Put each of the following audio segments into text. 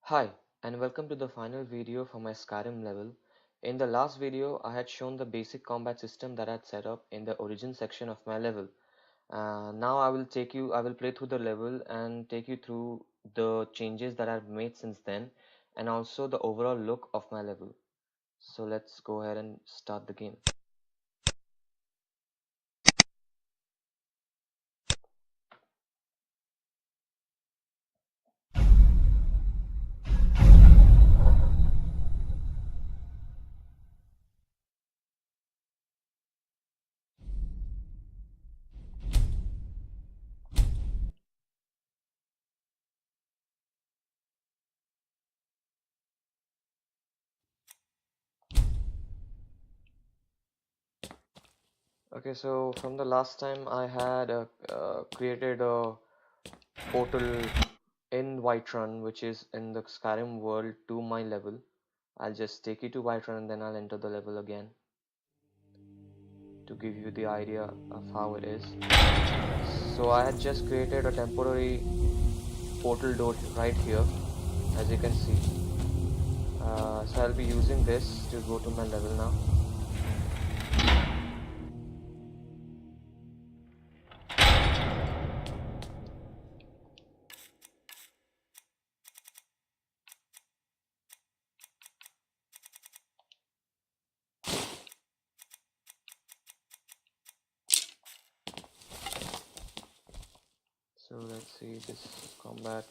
Hi, and welcome to the final video for my Skyrim level. In the last video, I had shown the basic combat system that I had set up in the origin section of my level. Now I will play through the level and take you through the changes that I've made since then, and also the overall look of my level. So let's go ahead and start the game. Okay, so from the last time I had created a portal in Whiterun, which is in the Skyrim world, to my level. I'll just take you to Whiterun and then I'll enter the level again to give you the idea of how it is. So I had just created a temporary portal door right here, as you can see. So I'll be using this to go to my level now. So let's see, this combat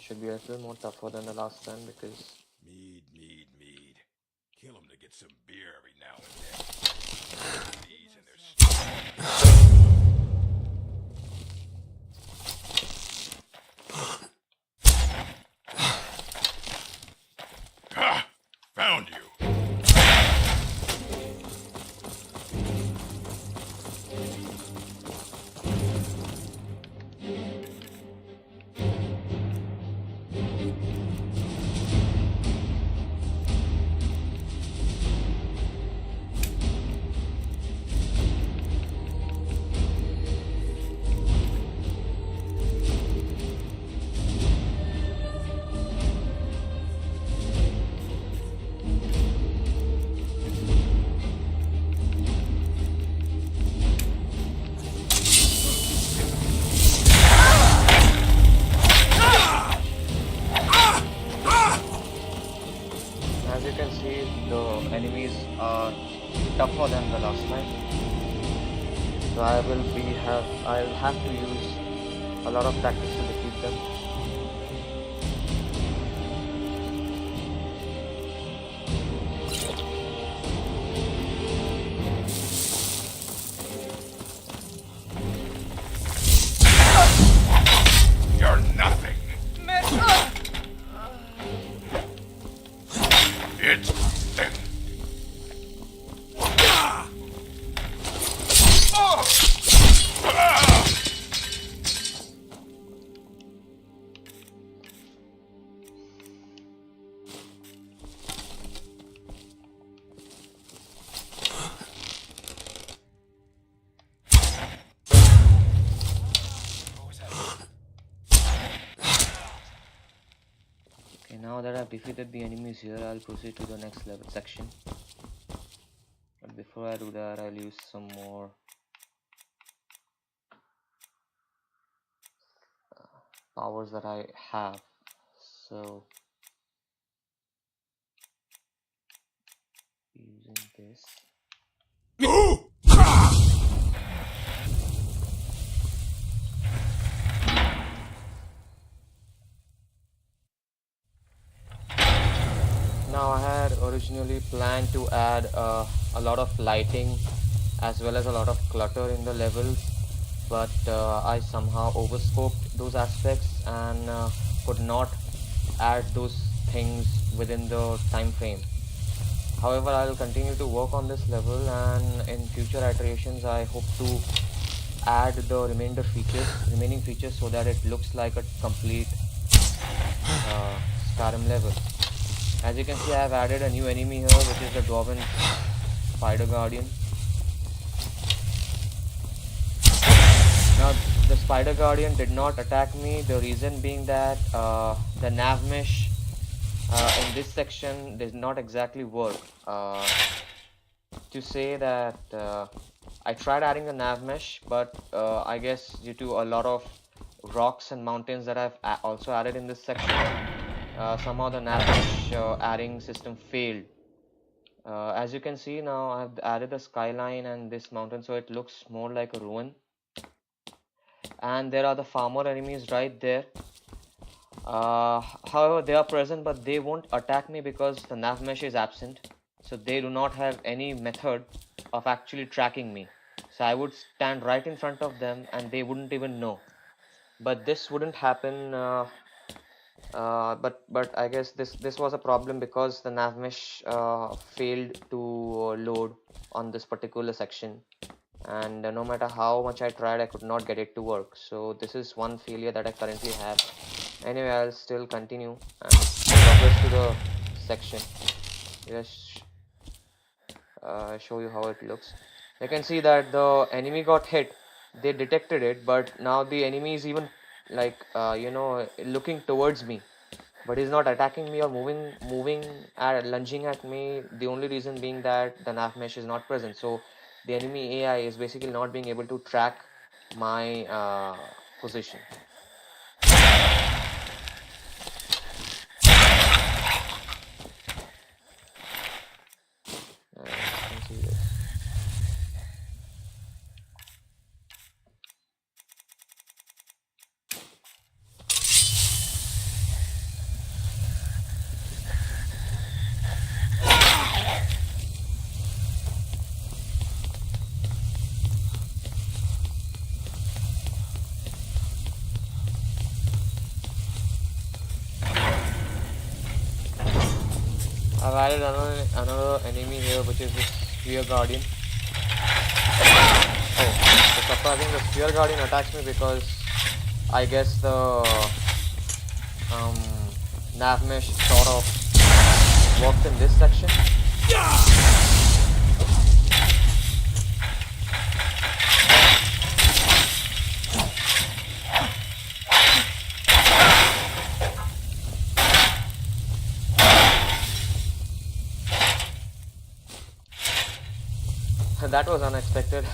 should be a little more tougher than the last time because Mead. Kill him to get some beer every now and then. These and their Ah! Found you! as you can see, the enemies are tougher than the last time. So I'll have to use a lot of tactics to defeat them. You're nothing! It's thin! Okay, now that I've defeated the enemies here, I'll proceed to the next level section. But before I do that, I'll use some more powers that I have. So using this. Now I had originally planned to add a lot of lighting as well as a lot of clutter in the levels, but I somehow overscoped those aspects and could not add those things within the time frame. However, I'll continue to work on this level, and in future iterations I hope to add the remaining features so that it looks like a complete Skyrim level. As you can see, I have added a new enemy here, which is the Dwarven Spider Guardian. Now the Spider Guardian did not attack me. The reason being that the nav mesh in this section did not exactly work. To say that I tried adding the nav mesh, but I guess due to a lot of rocks and mountains that I've also added in this section, somehow the nav mesh adding system failed. As you can see now, I've added the skyline and this mountain, so it looks more like a ruin. And there are the farmer enemies right there. However, they are present, but they won't attack me because the nav mesh is absent. So they do not have any method of actually tracking me. So I would stand right in front of them and they wouldn't even know. But this wouldn't happen. But I guess this was a problem because the nav mesh failed to load on this particular section, and no matter how much I tried, I could not get it to work. So this is one failure that I currently have. Anyway, I'll still continue and progress to the section. Just show you how it looks. You can see that the enemy got hit. They detected it, but now the enemy is even like looking towards me, but he's not attacking me or lunging at me. The only reason being that the nav mesh is not present. So the enemy AI is basically not being able to track my position. You can see this. I've added another enemy here, which is this Spear Guardian. Oh, so surprising, the Spear Guardian attacks me because I guess the nav mesh sort of worked in this section. That was unexpected.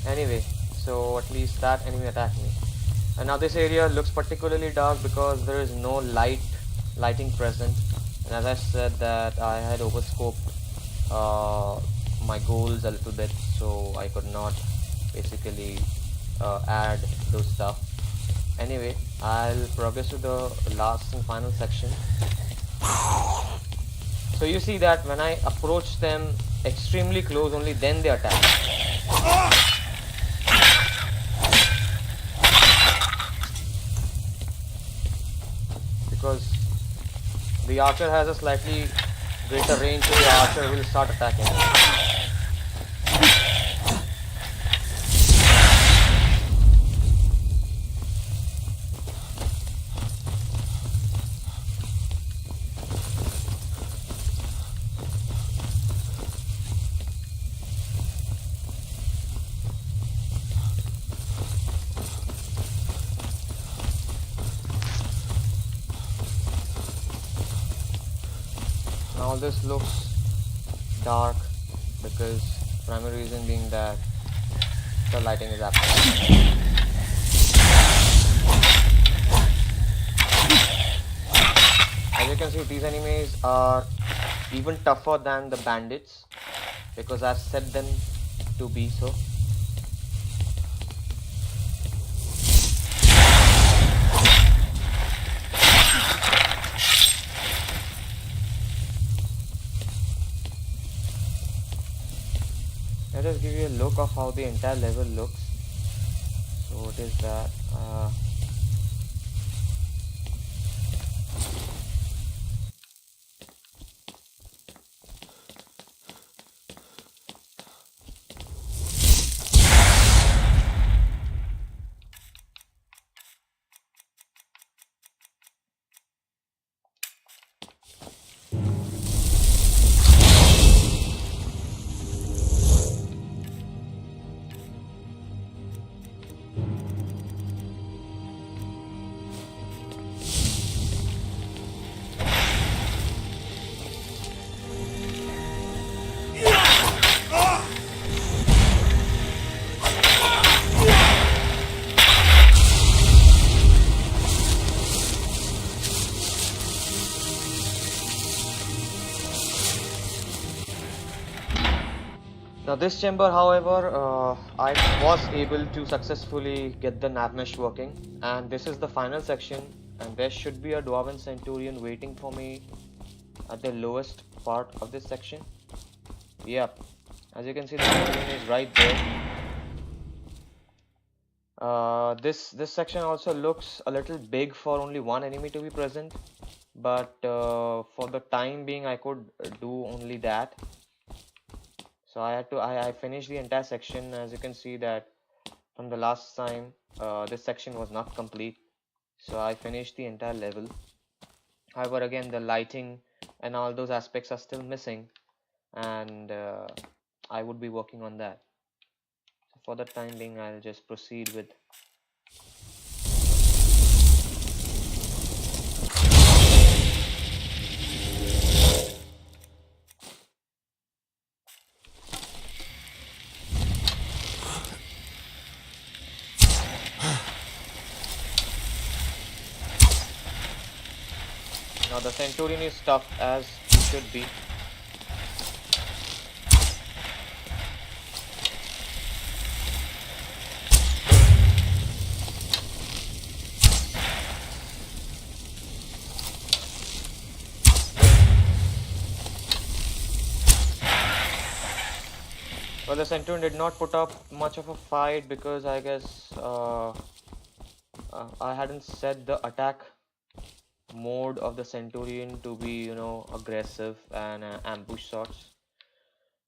Anyway, so at least that enemy attacked me. And now this area looks particularly dark because there is no lighting present. And as I said that I had overscoped my goals a little bit, so I could not basically add those stuff. Anyway, I'll progress to the last and final section. So you see that when I approach them extremely close, only then they attack. Because the archer has a slightly greater range, so the archer will start attacking. Now this looks dark because primary reason being that the lighting is absent. As you can see, these enemies are even tougher than the bandits because I've set them to be so. Let us give you a look of how the entire level looks. So it is that Now this chamber, however, I was able to successfully get the nav mesh working, and this is the final section, and there should be a Dwarven Centurion waiting for me at the lowest part of this section. Yep, as you can see, the Centurion is right there. This section also looks a little big for only one enemy to be present, but for the time being, I could do only that. So I finished the entire section. As you can see that from the last time, this section was not complete. So I finished the entire level. However, again, the lighting and all those aspects are still missing, and I would be working on that. So for the time being, I'll just proceed with. Now the Centurion is tough as he should be. Well, the Centurion did not put up much of a fight because I guess I hadn't set the attack mode of the Centurion to be, you know, aggressive and ambush sorts.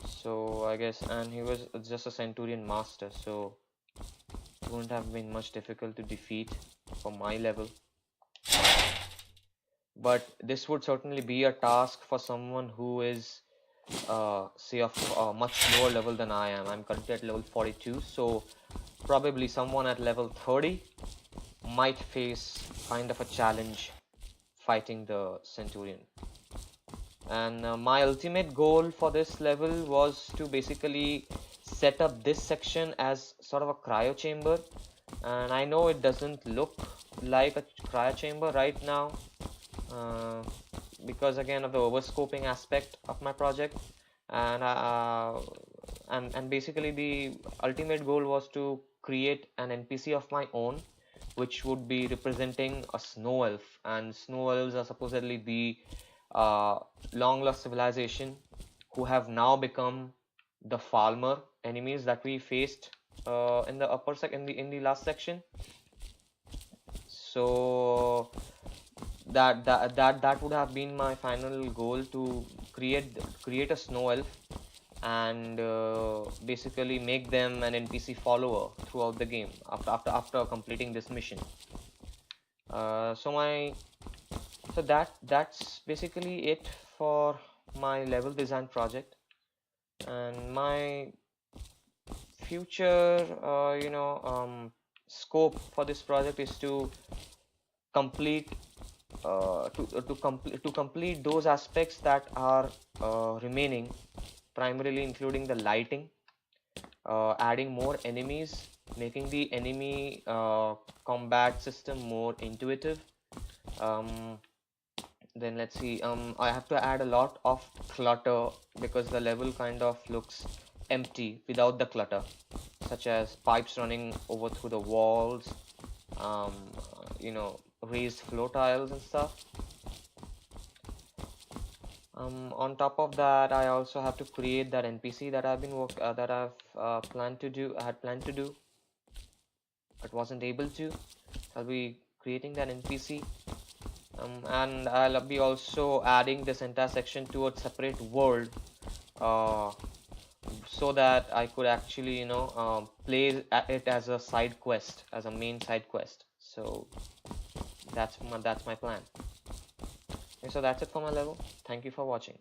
So I guess, and he was just a Centurion Master, so it wouldn't have been much difficult to defeat for my level. But this would certainly be a task for someone who is say of a much lower level than I am. I'm currently at level 42, so probably someone at level 30 might face kind of a challenge fighting the Centurion. And my ultimate goal for this level was to basically set up this section as sort of a cryo chamber, and I know it doesn't look like a cryo chamber right now because again of the overscoping aspect of my project, and basically the ultimate goal was to create an NPC of my own which would be representing a snow elf, and snow elves are supposedly the long lost civilization who have now become the farmer enemies that we faced in the upper in the last section. So that would have been my final goal, to create a snow elf and basically make them an NPC follower throughout the game after completing this mission. So that's basically it for my level design project, and my future scope for this project is to complete to complete those aspects that are remaining, primarily including the lighting, adding more enemies, making the enemy combat system more intuitive. um, then let's see, I have to add a lot of clutter because the level kind of looks empty without the clutter, such as pipes running over through the walls, um, raised floor tiles and stuff. On top of that, I also have to create that NPC that I've been that I've planned to do. I had planned to do, but wasn't able to. I'll be creating that NPC, and I'll be also adding this entire section to a separate world, uh, so that I could actually, play it as a side quest, as a main side quest. So that's my plan. Okay, so that's it for my level. Thank you for watching.